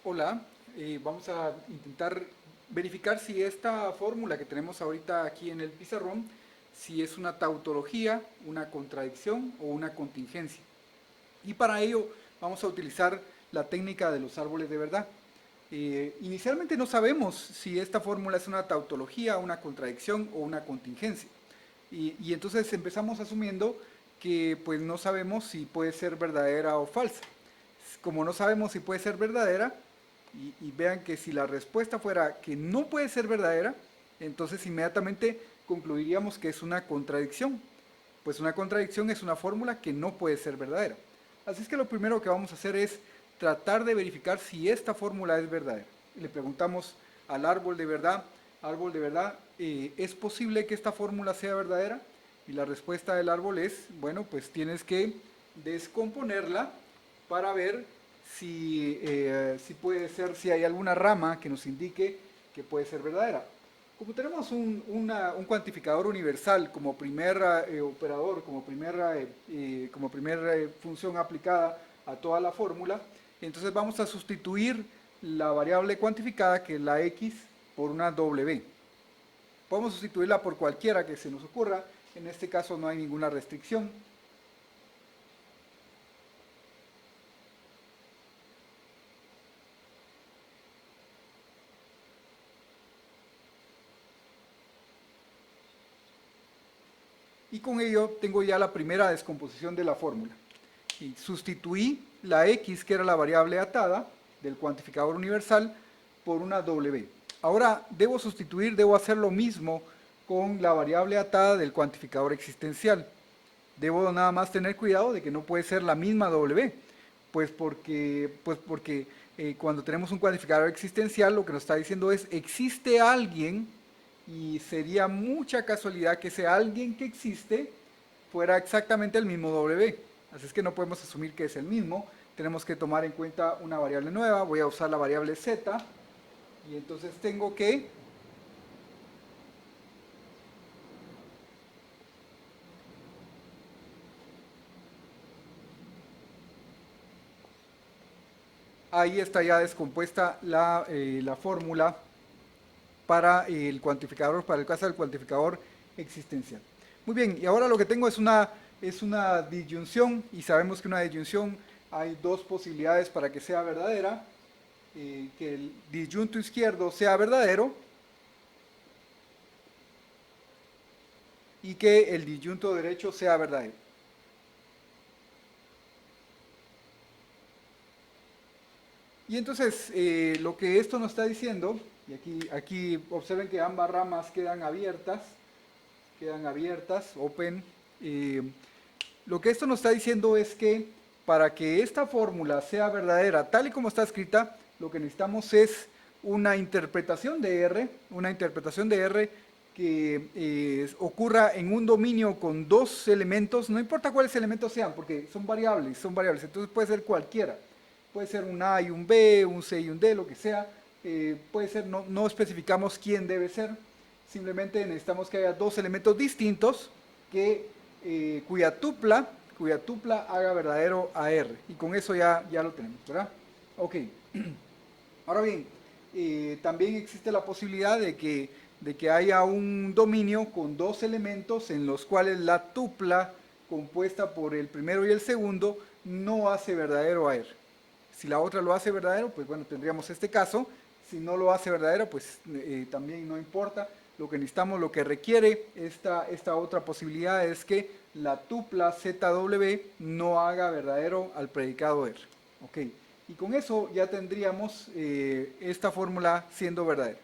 Hola, vamos a intentar verificar si esta fórmula que tenemos ahorita aquí en el pizarrón, si es una tautología, una contradicción o una contingencia. Y para ello vamos a utilizar la técnica de los árboles de verdad. Inicialmente no sabemos si esta fórmula es una tautología, una contradicción o una contingencia. Y entonces empezamos asumiendo que pues no sabemos si puede ser verdadera o falsa. Como no sabemos si puede ser verdadera, y vean que si la respuesta fuera que no puede ser verdadera, entonces inmediatamente concluiríamos que es una contradicción. Pues una contradicción es una fórmula que no puede ser verdadera. Así es que lo primero que vamos a hacer es tratar de verificar si esta fórmula es verdadera. Le preguntamos al árbol de verdad, ¿es posible que esta fórmula sea verdadera? Y la respuesta del árbol es, bueno, pues tienes que descomponerla para ver si puede ser, si hay alguna rama que nos indique que puede ser verdadera. Como tenemos un cuantificador universal como primer operador, como primera función aplicada a toda la fórmula, entonces vamos a sustituir la variable cuantificada, que es la x, por una w. Podemos sustituirla por cualquiera que se nos ocurra, en este caso no hay ninguna restricción. Y con ello tengo ya la primera descomposición de la fórmula. Y sustituí la x, que era la variable atada del cuantificador universal, por una w. Ahora debo hacer lo mismo con la variable atada del cuantificador existencial. Debo nada más tener cuidado de que no puede ser la misma w, pues porque cuando tenemos un cuantificador existencial lo que nos está diciendo es existe alguien, y sería mucha casualidad que ese alguien que existe fuera exactamente el mismo w. Así es que no podemos asumir que es el mismo. Tenemos que tomar en cuenta una variable nueva. Voy a usar la variable z. Y entonces tengo que... Ahí está ya descompuesta la fórmula para el cuantificador, para el caso del cuantificador existencial. Muy bien, y ahora lo que tengo es una disyunción, y sabemos que una disyunción hay dos posibilidades para que sea verdadera: que el disyunto izquierdo sea verdadero y que el disyunto derecho sea verdadero. Y entonces lo que esto nos está diciendo, y aquí observen que ambas ramas quedan abiertas, open. eh, lo que esto nos está diciendo es que para que esta fórmula sea verdadera, tal y como está escrita, lo que necesitamos es una interpretación de R que ocurra en un dominio con dos elementos, no importa cuáles elementos sean, porque son variables, entonces puede ser cualquiera. Puede ser un A y un B, un C y un D, lo que sea. Puede ser, no especificamos quién debe ser, simplemente necesitamos que haya dos elementos distintos que, cuya tupla haga verdadero a R. Y con eso ya lo tenemos, ¿verdad? Ok. Ahora bien, también existe la posibilidad de que haya un dominio con dos elementos en los cuales la tupla compuesta por el primero y el segundo no hace verdadero a R. Si la otra lo hace verdadero, pues bueno, tendríamos este caso. Si no lo hace verdadero, pues también no importa. Lo que necesitamos, lo que requiere esta otra posibilidad es que la tupla ZW no haga verdadero al predicado R. Ok, y con eso ya tendríamos esta fórmula siendo verdadera.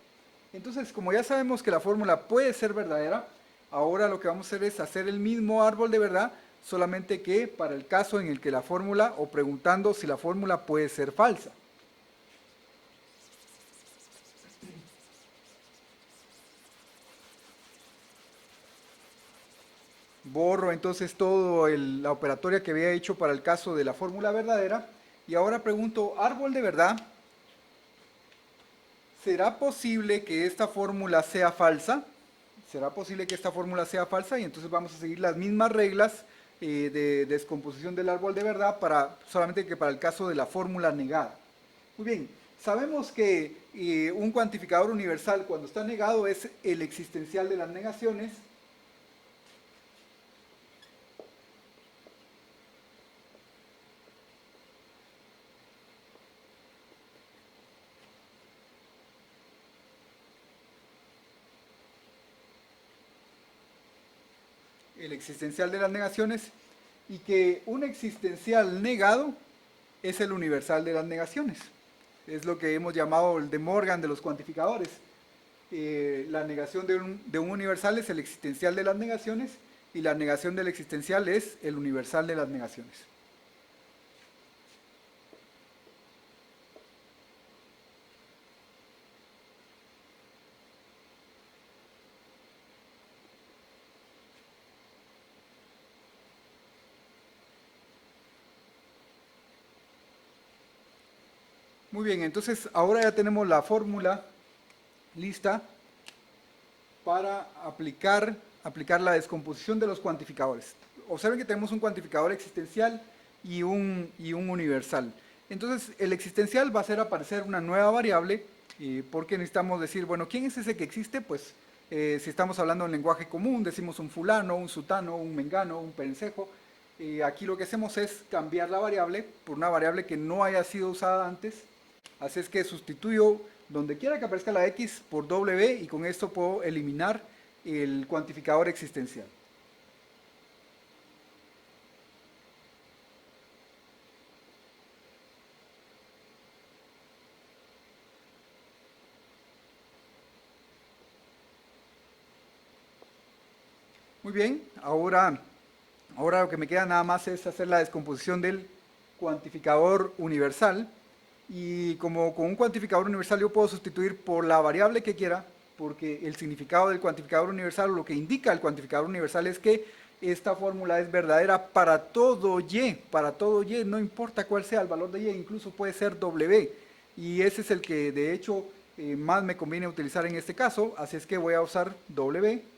Entonces, como ya sabemos que la fórmula puede ser verdadera, ahora lo que vamos a hacer es hacer el mismo árbol de verdad, solamente que para el caso en el que la fórmula, o preguntando si la fórmula puede ser falsa. Borro entonces todo la operatoria que había hecho para el caso de la fórmula verdadera, y ahora pregunto, árbol de verdad, ¿será posible que esta fórmula sea falsa? ¿Será posible que esta fórmula sea falsa? Y entonces vamos a seguir las mismas reglas de descomposición del árbol de verdad, solamente que para el caso de la fórmula negada. Muy bien, Sabemos que un cuantificador universal cuando está negado es el existencial de las negaciones. El existencial de las negaciones, y que un existencial negado es el universal de las negaciones. Es lo que hemos llamado el de Morgan de los cuantificadores. La negación de un universal es el existencial de las negaciones, y la negación del existencial es el universal de las negaciones. Muy bien, entonces ahora ya tenemos la fórmula lista para aplicar la descomposición de los cuantificadores. Observen que tenemos un cuantificador existencial y un universal. Entonces, el existencial va a hacer aparecer una nueva variable, porque necesitamos decir, bueno, ¿quién es ese que existe? Pues, si estamos hablando en lenguaje común, decimos un fulano, un sutano, un mengano, un perencejo. Aquí lo que hacemos es cambiar la variable por una variable que no haya sido usada antes. Así es que sustituyo donde quiera que aparezca la X por W, y con esto puedo eliminar el cuantificador existencial. Muy bien, ahora lo que me queda nada más es hacer la descomposición del cuantificador universal. Y como con un cuantificador universal yo puedo sustituir por la variable que quiera, porque el significado del cuantificador universal, o lo que indica el cuantificador universal, es que esta fórmula es verdadera para todo y, no importa cuál sea el valor de y, incluso puede ser W. Y ese es el que de hecho más me conviene utilizar en este caso, así es que voy a usar W.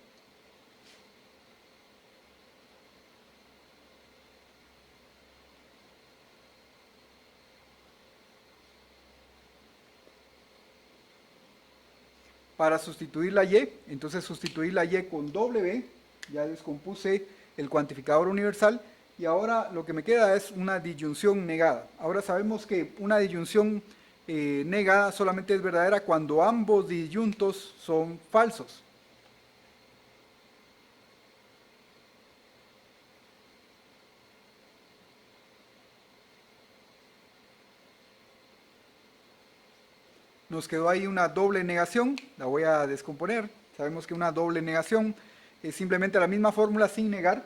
Para sustituir la y, entonces sustituir la y con W, ya descompuse el cuantificador universal, y ahora lo que me queda es una disyunción negada. Ahora sabemos que una disyunción negada solamente es verdadera cuando ambos disyuntos son falsos. Nos quedó ahí una doble negación, la voy a descomponer. Sabemos que una doble negación es simplemente la misma fórmula sin negar.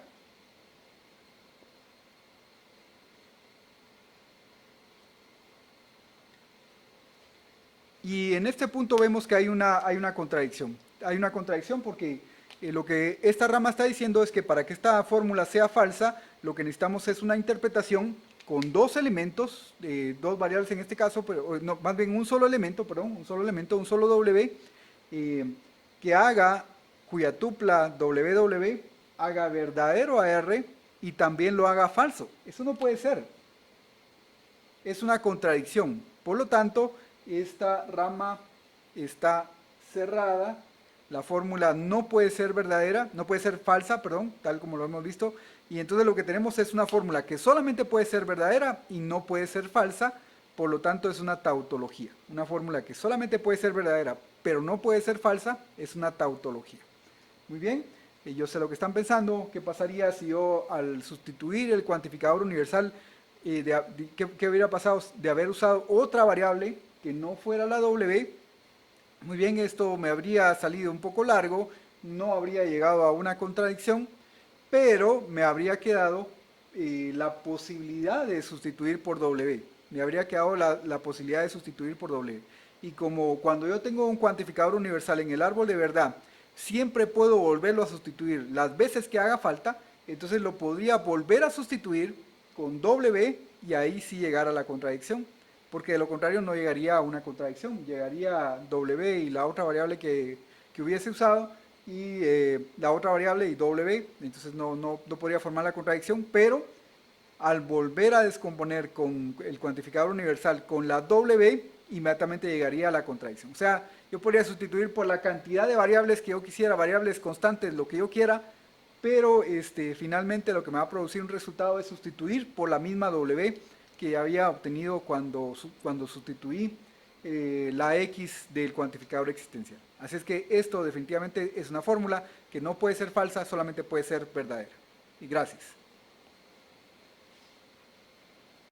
Y en este punto vemos que hay una contradicción. Hay una contradicción porque lo que esta rama está diciendo es que para que esta fórmula sea falsa, lo que necesitamos es una interpretación con dos elementos, dos variables en este caso, pero no, más bien un solo elemento, perdón, un solo elemento, un solo W, que haga, cuya tupla WW haga verdadero a R y también lo haga falso. Eso no puede ser. Es una contradicción. Por lo tanto, esta rama está cerrada. La fórmula no puede ser verdadera, no puede ser falsa, perdón, tal como lo hemos visto. Y entonces lo que tenemos es una fórmula que solamente puede ser verdadera y no puede ser falsa. Por lo tanto, es una tautología. Una fórmula que solamente puede ser verdadera, pero no puede ser falsa, es una tautología. Muy bien, yo sé lo que están pensando. ¿Qué pasaría si yo, al sustituir el cuantificador universal, qué hubiera pasado de haber usado otra variable que no fuera la W? Muy bien, esto me habría salido un poco largo, no habría llegado a una contradicción, pero me habría quedado la posibilidad de sustituir por W. Me habría quedado la posibilidad de sustituir por W. Y como cuando yo tengo un cuantificador universal en el árbol de verdad, siempre puedo volverlo a sustituir las veces que haga falta, entonces lo podría volver a sustituir con W, y ahí sí llegar a la contradicción, porque de lo contrario no llegaría a una contradicción, llegaría W y la otra variable que hubiese usado, y la otra variable y W, entonces no podría formar la contradicción, pero al volver a descomponer con el cuantificador universal con la W, inmediatamente llegaría a la contradicción. O sea, yo podría sustituir por la cantidad de variables que yo quisiera, variables constantes, lo que yo quiera, pero finalmente lo que me va a producir un resultado es sustituir por la misma W que había obtenido cuando sustituí la X del cuantificador existencial. Así es que esto definitivamente es una fórmula que no puede ser falsa, solamente puede ser verdadera. Y gracias.